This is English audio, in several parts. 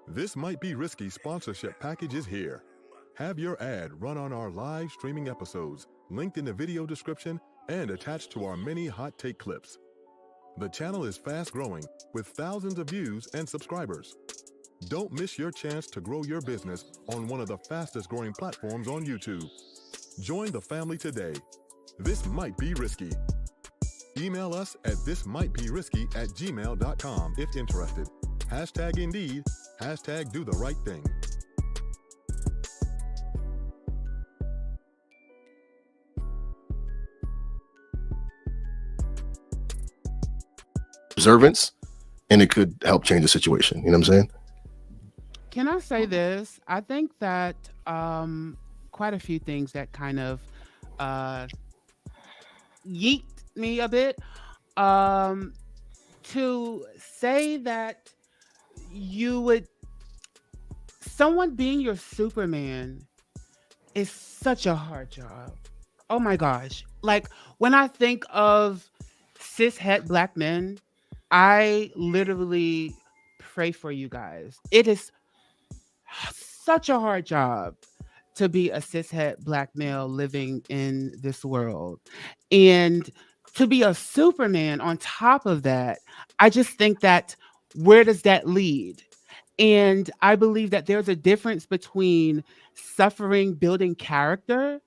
This Might Be Risky sponsorship package is here. Have your ad run on our live streaming episodes, linked in the video description and attached to our many hot take clips. The channel is fast growing with thousands of views and subscribers. Don't miss your chance to grow your business on one of the fastest growing platforms on YouTube. Join the family today. This might be risky. Email us at thismightberisky@gmail.com if interested. Hashtag Indeed, hashtag do the right thing. Observance, and it could help change the situation. You know what I'm saying? Can I say this? I think that quite a few things that kind of yeeked me a bit. To say that you would, someone being your Superman is such a hard job. Oh my gosh. Like when I think of cishet black men, I literally pray for you guys. It is such a hard job to be a cishet black male living in this world. And to be a Superman on top of that, I just think that where does that lead? And I believe that there's a difference between suffering, building character,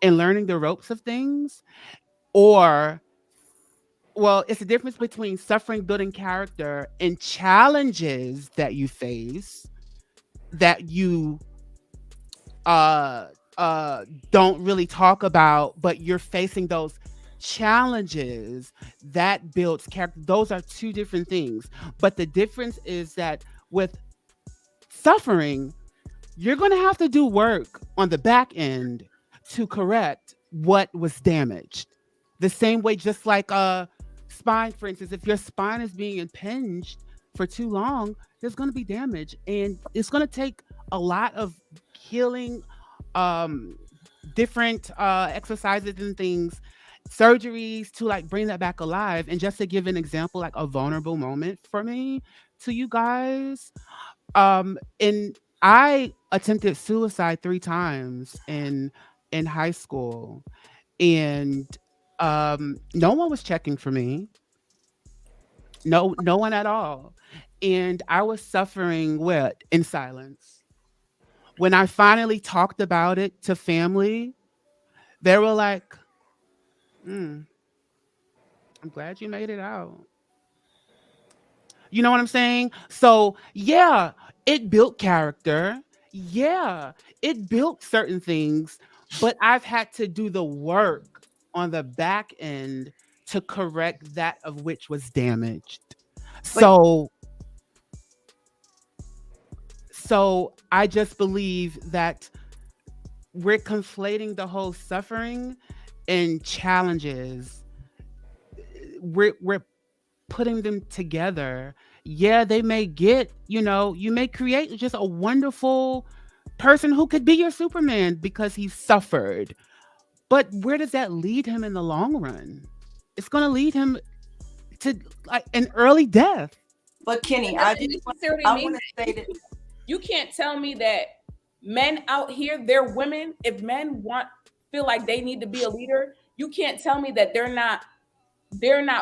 and learning the ropes of things, or well, it's a difference between suffering, building character, and challenges that you face that you uh don't really talk about, but you're facing those challenges that builds character. Those are two different things. But the difference is that with suffering, you're going to have to do work on the back end to correct what was damaged. The same way, just like spine, for instance, if your spine is being impinged for too long, there's going to be damage, and it's going to take a lot of healing, different exercises and things, surgeries to like bring that back alive. And just to give an example, like a vulnerable moment for me to you guys, and I attempted suicide 3 times in high school, and no one was checking for me. No one at all. And I was suffering what? In silence. When I finally talked about it to family, they were like, "Hmm, I'm glad you made it out." You know what I'm saying? So, yeah, it built character. Yeah, it built certain things, but I've had to do the work on the back end to correct that of which was damaged. But So I just believe that we're conflating the whole suffering and challenges. We're putting them together. Yeah, they may get, you may create just a wonderful person who could be your Superman because he suffered. But where does that lead him in the long run? It's going to lead him to like an early death. but That Kenny, doesn't necessarily I mean want to say that you can't tell me that men out here, they're women. If men feel like they need to be a leader, you can't tell me that they're not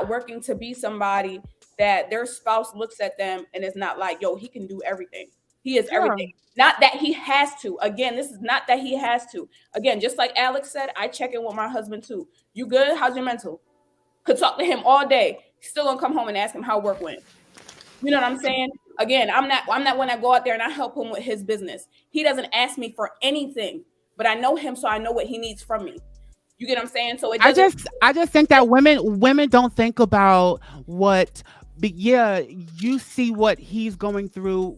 working to be somebody that their spouse looks at them and is not like, yo, he can do everything. He is Yeah. everything. Not that he has to. Again, this is not that he has to. Again, just like Alex said, I check in with my husband too. You good? How's your mental? Could talk to him all day. Still gonna come home and ask him how work went. You know what I'm saying? Again, I'm not one that go out there and I help him with his business. He doesn't ask me for anything, but I know him, so I know what he needs from me. You get what I'm saying? So it I doesn't. just think that women don't think about what, but yeah, you see what he's going through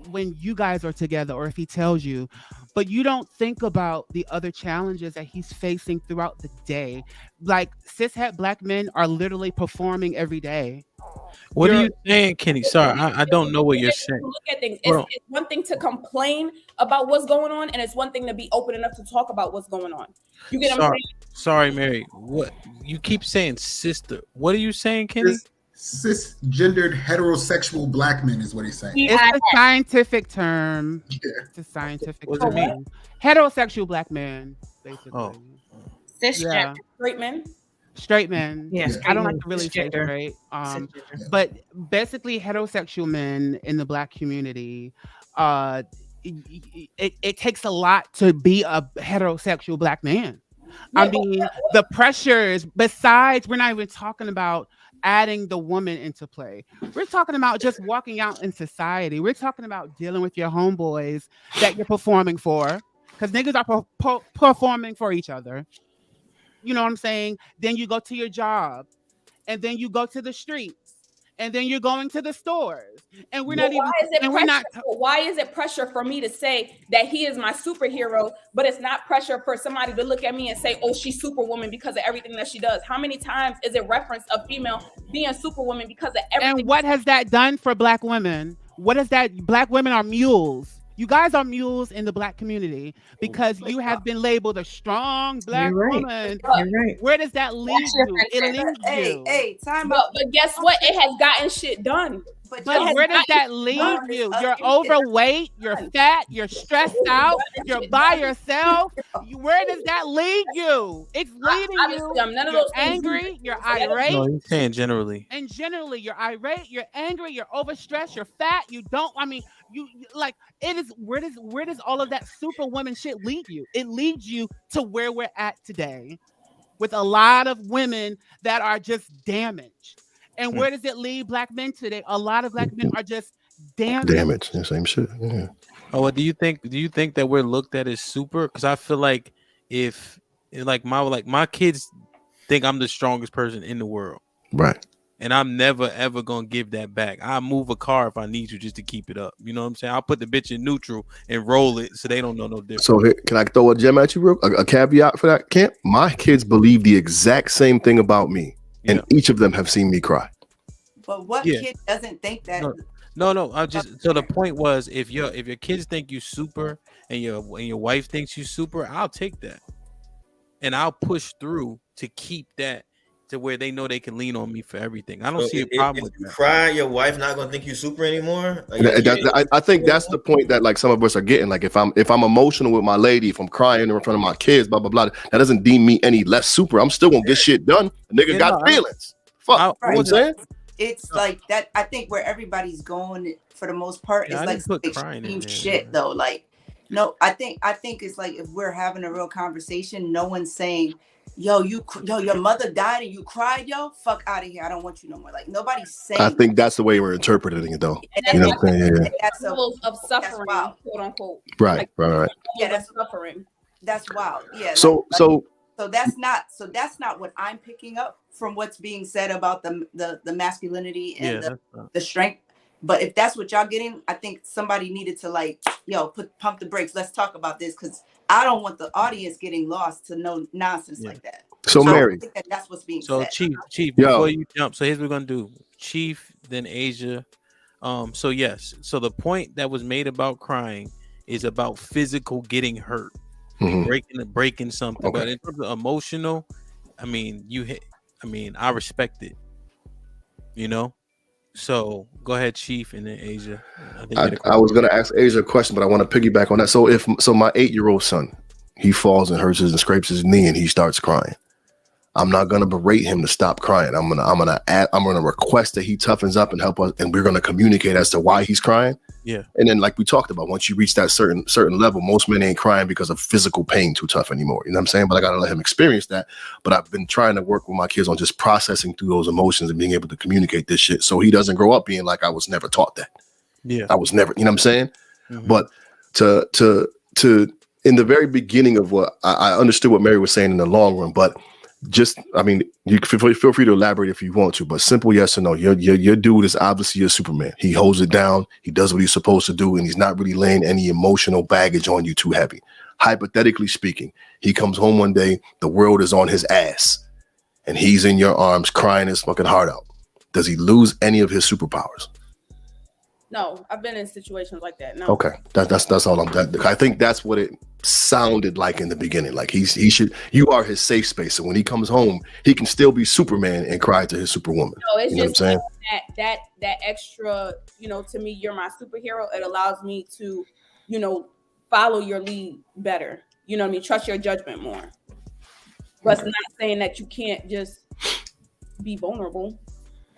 when you guys are together, or if he tells you, but you don't think about the other challenges that he's facing throughout the day. Like cishet black men are literally performing every day. What are You're you saying, Kenny? Sorry, I don't know what you're saying. Look at things. Bro. It's one thing to complain about what's going on, and it's one thing to be open enough to talk about what's going on. You get what I'm saying? Sorry, Mary. What you keep saying, sister? What are you saying, Kenny? cisgendered heterosexual black men is what he's saying. It's a scientific term. Yeah. It's a scientific What does it term. Heterosexual black men, basically. Oh. Cisgender straight men. Straight men. Yeah, I don't like to really say straight. But basically heterosexual men in the black community, it takes a lot to be a heterosexual black man. I mean, the pressures, besides, we're not even talking about adding the woman into play. We're talking about just walking out in society. We're talking about dealing with your homeboys that you're performing for, because niggas are performing for each other. You know what I'm saying? Then you go to your job, and then you go to the streets, and then you're going to the stores, and we're not even. Why is it pressure for me to say that he is my superhero, but it's not pressure for somebody to look at me and say, "Oh, she's Superwoman" because of everything that she does? How many times is it reference a female being Superwoman because of everything? And what has that done for black women? What is that? Black women are mules. You guys are mules in the black community because you have been labeled a strong black woman. You're right. Where does that lead you? It leads you. Hey, time out. But guess what? It has gotten shit done. But where does that leave you? You're overweight, you're fat, you're stressed out, you're by yourself. Where does that lead you? It's leading you. You're angry, you're irate. No, he's saying generally. And generally, you're irate, you're angry, you're overstressed, you're fat. You like it is. Where does all of that superwoman shit lead you? It leads you to where we're at today, with a lot of women that are just damaged. And where does it leave black men today? A lot of black men are just damaged. Yeah, same shit. Yeah. Oh, well, do you think that we're looked at as super? Because I feel like if my kids think I'm the strongest person in the world, right? And I'm never ever gonna give that back. I'll move a car if I need to just to keep it up. You know what I'm saying? I'll put the bitch in neutral and roll it so they don't know no difference. So here, can I throw a gem at you, a caveat for that, Kent? My kids believe the exact same thing about me. And each of them have seen me cry. But what kid doesn't think that? No. I just so the point was if your kids think you super and your wife thinks you super, I'll take that, and I'll push through to keep that to where they know they can lean on me for everything. I don't see a problem with you that. Cry, your wife not gonna think you super anymore. Like, I think that's the point that like some of us are getting. Like if I'm emotional with my lady, if I'm crying in front of my kids, blah blah blah, that doesn't deem me any less super. I'm still gonna get shit done. The nigga got feelings. Fuck, you know what I'm saying? It's like that. I think where everybody's going for the most part is like extreme shit though. Like no, I think it's like if we're having a real conversation, no one's saying, yo, your mother died and you cried, yo, fuck out of here. I don't want you no more. Like nobody's saying. I think that's the way we're interpreting it, though. You know what I'm saying? Yeah. That's levels of suffering, quote unquote. Right. Yeah, that's suffering. That's wild. Yeah. So that's not what I'm picking up from what's being said about the masculinity and the strength. But if that's what y'all getting, I think somebody needed to like, pump the brakes. Let's talk about this because I don't want the audience getting lost to no nonsense like that. So Mary, I think that's what's being said. Chief, Yo. Before you jump, so here's what we're gonna do. Chief, then Asia. So yes. So the point that was made about crying is about physical getting hurt, breaking something. Okay. But in terms of emotional, I mean, I respect it. You know. So go ahead, Chief, and then Asia. I was gonna ask Asia a question, but I want to piggyback on that. So my 8-year-old son, he falls and hurts and scrapes his knee and he starts crying. I'm not gonna berate him to stop crying. I'm gonna request that he toughens up and help us, and we're gonna communicate as to why he's crying. Yeah. And then, like we talked about, once you reach that certain level, most men ain't crying because of physical pain too tough anymore. You know what I'm saying? But I gotta let him experience that. But I've been trying to work with my kids on just processing through those emotions and being able to communicate this shit, so he doesn't grow up being like, I was never taught that. Yeah. I was never. You know what I'm saying? Mm-hmm. But to in the very beginning of what I understood what Mary was saying in the long run, but just, I mean, you feel free to elaborate if you want to, but simple yes or no. Your dude is obviously a Superman. He holds it down. He does what he's supposed to do, and he's not really laying any emotional baggage on you too heavy. Hypothetically speaking, he comes home one day, the world is on his ass, and he's in your arms crying his fucking heart out. Does he lose any of his superpowers? No, I've been in situations like that. No. Okay, that's all I think that's what it sounded like in the beginning. Like he should. You are his safe space, so when he comes home, he can still be Superman and cry to his Superwoman. No, it's you know just what I'm saying? that extra. To me, you're my superhero. It allows me to, follow your lead better. You know what I mean? Trust your judgment more. But it's not saying that you can't just be vulnerable.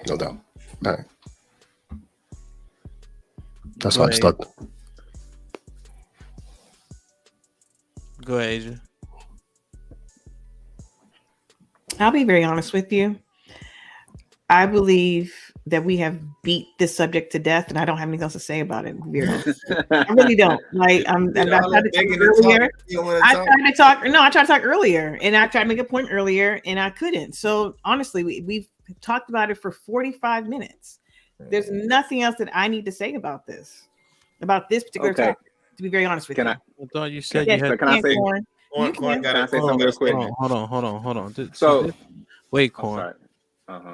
No doubt. All right. That's why I stuck. Go ahead, Asia. I'll be very honest with you. I believe that we have beat this subject to death, and I don't have anything else to say about it. I really don't. Like I tried to talk earlier. I tried to talk earlier, and I tried to make a point earlier, and I couldn't. So honestly, we've talked about it for 45 minutes. There's nothing else that I need to say about this particular topic. To be very honest with you, I thought you said you had. Can I say? Can I say something real quick? Hold on. So wait, Corn.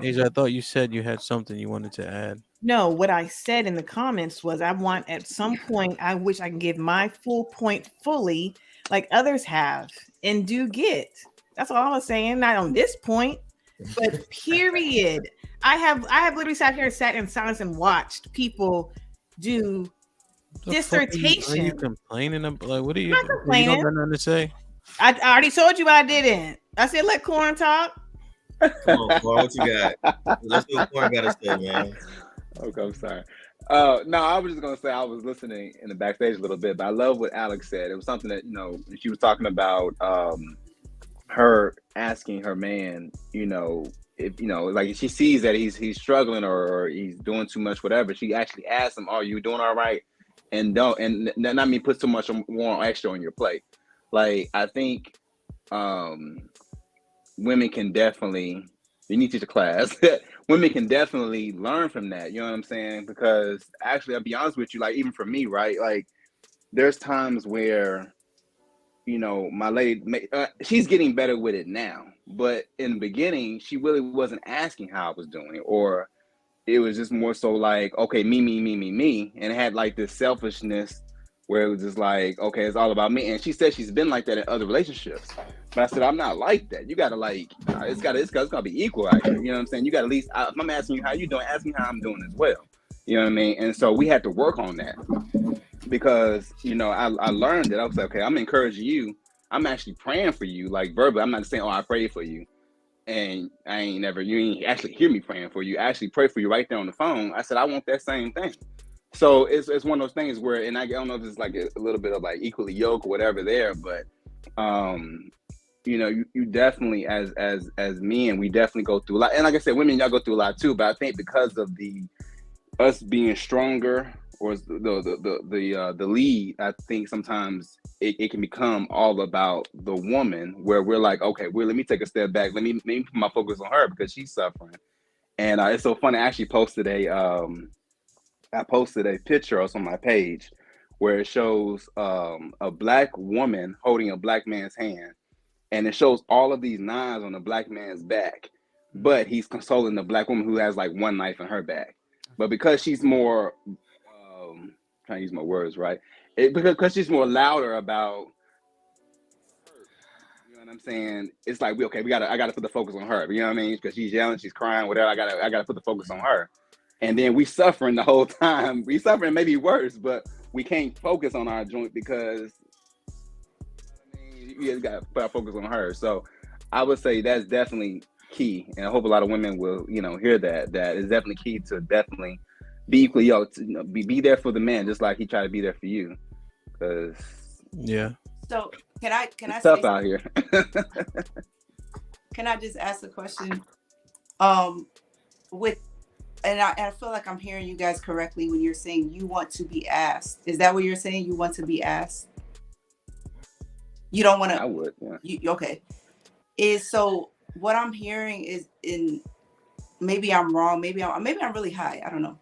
Asia, I thought you said you had something you wanted to add. No, what I said in the comments was I want at some point, I wish I can give my full point fully like others have and do get. That's all I was saying. Not on this point, but period. I have literally sat in silence and watched people do dissertation. Are you complaining? Like, what are you? I'm not complaining. You don't got nothing to say? I already told you I didn't. I said let Corn talk. Come on, Corn, what you got? Let's do what Corn got to say, man. Okay, I'm sorry. No, I was just gonna say I was listening in the backstage a little bit, but I love what Alex said. It was something that she was talking about her asking her man, if like she sees that he's struggling or he's doing too much, whatever. She actually asks him, "Are you doing all right?" And not me put too much more extra on your plate. Like I think women can definitely. You need to teach a class. Women can definitely learn from that. You know what I'm saying? Because actually, I'll be honest with you. Like even for me, right? Like there's times where, my lady, she's getting better with it now. But in the beginning, she really wasn't asking how I was doing, or it was just more so like, okay, me, and it had like this selfishness where it was just like, okay, it's all about me. And she said she's been like that in other relationships. But I said, I'm not like that. You gotta it's gotta be equal out here. You know what I'm saying? You gotta at least, if I'm asking you how you doing, ask me how I'm doing as well. You know what I mean? And so we had to work on that because, I learned that I was like, okay, I'm encouraging you. I'm actually praying for you, like verbally. I'm not saying, I prayed for you. And you ain't actually hear me praying for you. I actually pray for you right there on the phone. I said, I want that same thing. So it's one of those things where, and I don't know if it's like a little bit of like equally yoke or whatever there, but, you definitely as men, we definitely go through a lot. And like I said, women, y'all go through a lot too, but I think because of us being stronger or the lead, I think sometimes it can become all about the woman where we're like, okay, well, let me take a step back. Let me put my focus on her because she's suffering. And it's so funny. I actually posted a picture on my page where it shows a black woman holding a black man's hand. And it shows all of these knives on the black man's back, but he's consoling the black woman who has like one knife in her back. But because she's more, trying to use my words right, because she's more louder about, you know what I'm saying? It's like I gotta put the focus on her. You know what I mean? Because she's yelling, she's crying, whatever. I gotta put the focus on her. And then we suffering the whole time. We suffering maybe worse, but we can't focus on our joint because. You just gotta put our focus on her. So I would say that's definitely key. And I hope a lot of women will, hear that. That is definitely key to definitely be equally, be there for the man, just like he tried to be there for you. Because So can I it's tough out here. Can I just ask a question? And I feel like I'm hearing you guys correctly when you're saying you want to be asked. Is that what you're saying? You want to be asked? You don't want to. I would. Yeah. Okay. So what I'm hearing is maybe I'm wrong. Maybe I'm really high. I don't know.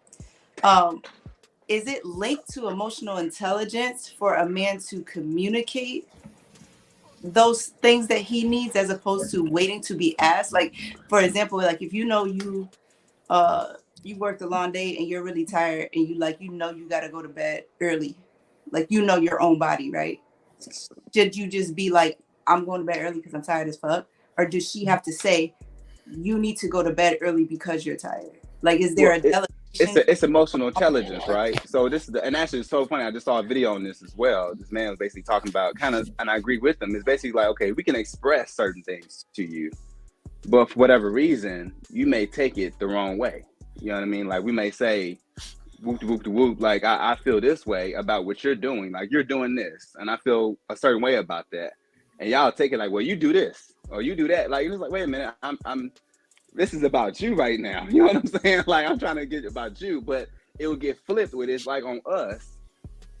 Is it linked to emotional intelligence for a man to communicate those things that he needs as opposed to waiting to be asked? Like, for example, like if you you worked a long day and you're really tired and you gotta go to bed early, like your own body, right? Should you just be like, I'm going to bed early because I'm tired as fuck, or does she have to say you need to go to bed early because you're tired? Like, is there a delegation? It's emotional intelligence, right? So and actually it's so funny. I just saw a video on this as well. This man was basically talking about and I agree with him. It's basically like, okay, we can express certain things to you, but for whatever reason, you may take it the wrong way. You know what I mean? Like, we may say, whoop, whoop, whoop, like, I feel this way about what you're doing. Like, you're doing this, and I feel a certain way about that. And y'all take it like, well, you do this, or you do that. Like, it's like, wait a minute, this is about you right now. You know what I'm saying? Like, I'm trying to get about you, but it will get flipped with it's like on us.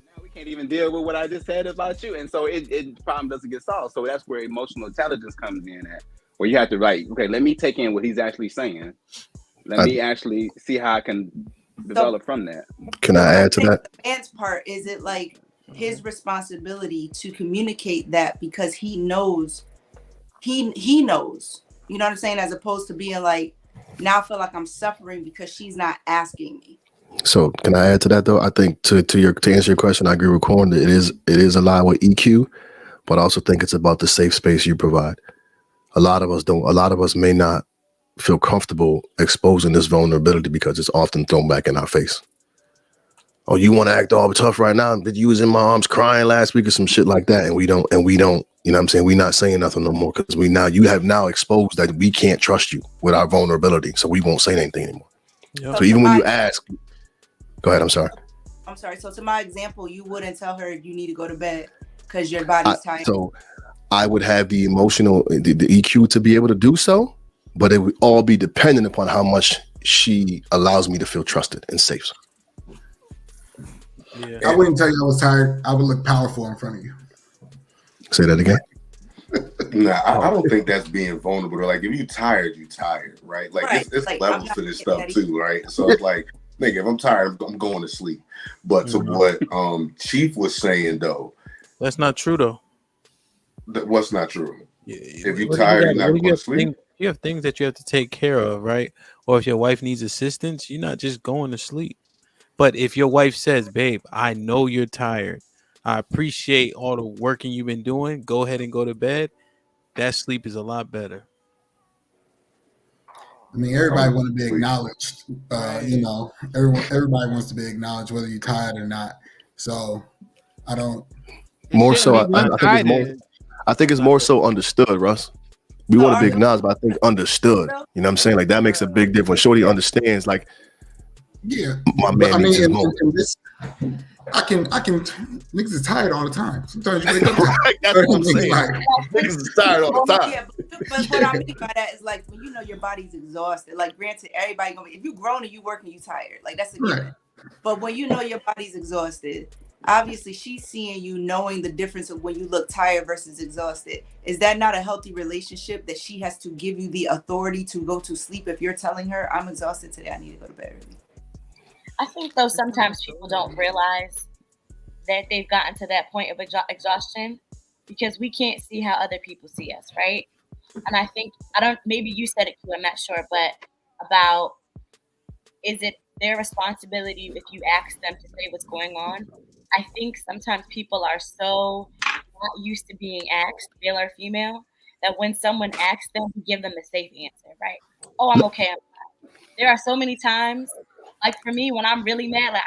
Now we can't even deal with what I just said about you. And so the problem doesn't get solved. So that's where emotional intelligence comes in at, where you have to okay, let me take in what he's actually saying. Let me actually see how I can develop from that. Can I add to that? The man's part, is it like his responsibility to communicate that because he knows, he knows, you know what I'm saying? As opposed to being like, now I feel like I'm suffering because she's not asking me. So can I add to that though? I think to answer your question, I agree with Corn that it is a lot with EQ, but I also think it's about the safe space you provide. A lot of us may not feel comfortable exposing this vulnerability because it's often thrown back in our face. Oh, you want to act all tough right now? But you was in my arms crying last week or some shit like that, and we don't, you know what I'm saying? We're not saying nothing no more because you have now exposed that we can't trust you with our vulnerability, so we won't say anything anymore. Yep. So even when you ask, go ahead. I'm sorry. So to my example, you wouldn't tell her you need to go to bed because your body's tired. So I would have the emotional, the EQ to be able to do so, but it would all be dependent upon how much she allows me to feel trusted and safe. Yeah. I wouldn't tell you I was tired. I would look powerful in front of you. Say that again. Nah, I don't think that's being vulnerable. Like, if you tired, right? Like, right. It's like, levels to this stuff too, right? So it's like, nigga, if I'm tired, I'm going to sleep. But to what Chief was saying though, that's not true though. What's not true? Yeah, if you're tired, you're not going to sleep. You have things that you have to take care of, right? Or if your wife needs assistance, you're not just going to sleep. But if your wife says, babe, I know you're tired, I appreciate all the working you've been doing, go ahead and go to bed, that sleep is a lot better. I mean, everybody wants to be acknowledged. Everybody wants to be acknowledged, whether you're tired or not. So I don't. More so, I think it's more so understood, Russ. We want to be acknowledged, but I think understood. You know what I'm saying? Like, that makes a big difference. Shorty understands, like, yeah, my man needs his moment. Niggas is tired all the time. Sometimes you wake up tired. That's what I'm saying. Niggas is tired all the time. Yeah, but what I mean by that is, like, when you know your body's exhausted. Like, granted, everybody gonna be, if you grown and you working, you tired. Like, that's a given. Right. But when you know your body's exhausted, obviously she's seeing you, knowing the difference of when you look tired versus exhausted. Is that not a healthy relationship that she has to give you the authority to go to sleep if you're telling her, I'm exhausted today, I need to go to bed early? I think, though, sometimes people don't realize that they've gotten to that point of exhaustion because we can't see how other people see us, right? And I think, maybe you said it too, I'm not sure, but about, is it their responsibility if you ask them to say what's going on? I think sometimes people are so not used to being asked, male or female, that when someone asks them, to give them a safe answer, right? Oh, I'm okay, I'm fine. There are so many times, like for me, when I'm really mad, like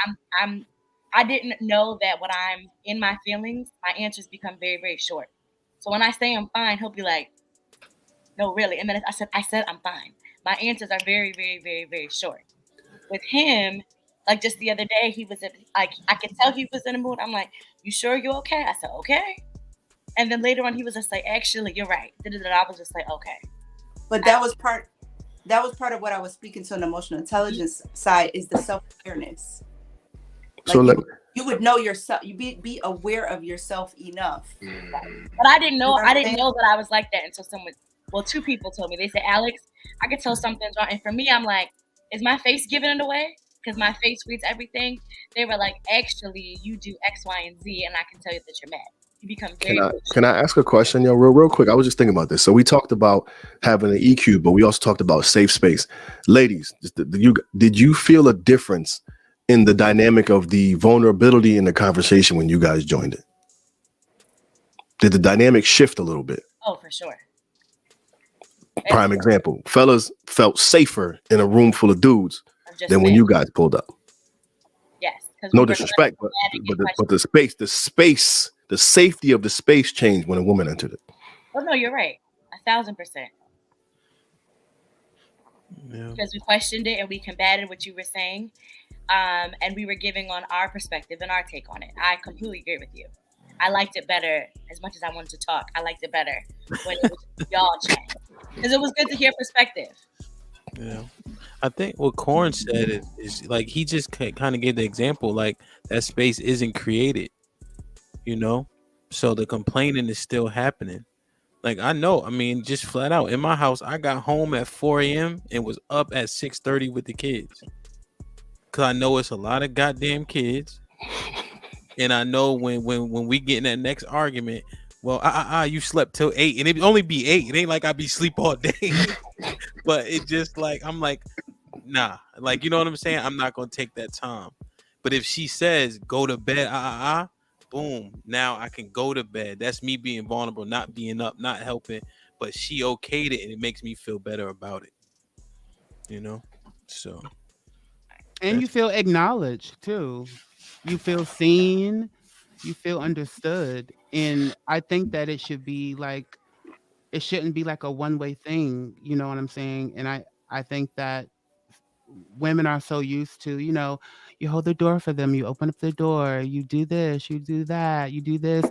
I didn't know that when I'm in my feelings, my answers become very, very short. So when I say I'm fine, he'll be like, no, really. And then I said I'm fine. My answers are very, very, very, very short. With him, like just the other day, he was I could tell he was in a mood. I'm like, you sure you're okay? I said, okay. And then later on, he was just like, actually, you're right. I was just like, okay. But that was part of what I was speaking to on the emotional intelligence side, is the self-awareness. Like, so you would know yourself, you be aware of yourself enough. But I didn't know that I was like that until two people told me. They said, Alex, I could tell something's wrong. And for me, I'm like, is my face giving it away? Because my face reads everything. They were like, actually, you do X, Y, and Z, and I can tell you that you're mad. you become very. Can I ask a question, yo, real quick? I was just thinking about this. So we talked about having an EQ, but we also talked about safe space. Ladies, did you feel a difference in the dynamic of the vulnerability in the conversation when you guys joined it? Did the dynamic shift a little bit? Oh, for sure. Prime example, fellas felt safer in a room full of dudes than when you guys pulled up. Yes. No disrespect, but the safety of the space changed when a woman entered it. Oh no, you're right. 1,000%. Yeah. Because we questioned it and we combated what you were saying, and we were giving on our perspective and our take on it. I completely agree with you. I liked it better. As much as I wanted to talk, I liked it better when it was y'all chat, because it was good to hear perspective. Yeah, I think what Corn said is like he just kind of gave the example, like that space isn't created, you know, so the complaining is still happening. Like I know, I mean, just flat out in my house, I got home at 4 a.m. and was up at 6:30 with the kids, cause I know it's a lot of goddamn kids, and I know when we get in that next argument. Well, you slept till 8, and it only be 8. It ain't like I be sleep all day, but it just like I'm like, nah, like you know what I'm saying. I'm not gonna take that time. But if she says go to bed, boom, now I can go to bed. That's me being vulnerable, not being up, not helping. But she okayed it, and it makes me feel better about it. You know, so. And you feel acknowledged too. You feel seen. You feel understood. And I think that it shouldn't be like a one-way thing. You know what I'm saying? And I think that women are so used to, you hold the door for them, you open up the door, you do this, you do that, you do this.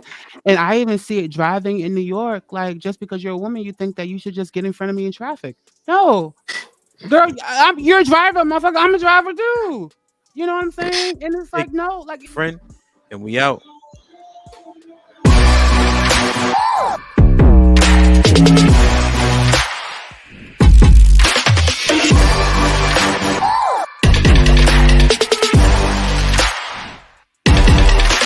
And I even see it driving in New York. Like, just because you're a woman, you think that you should just get in front of me in traffic. No, girl, you're a driver, motherfucker. I'm a driver too. You know what I'm saying? And it's like, no, like, friend, and we out.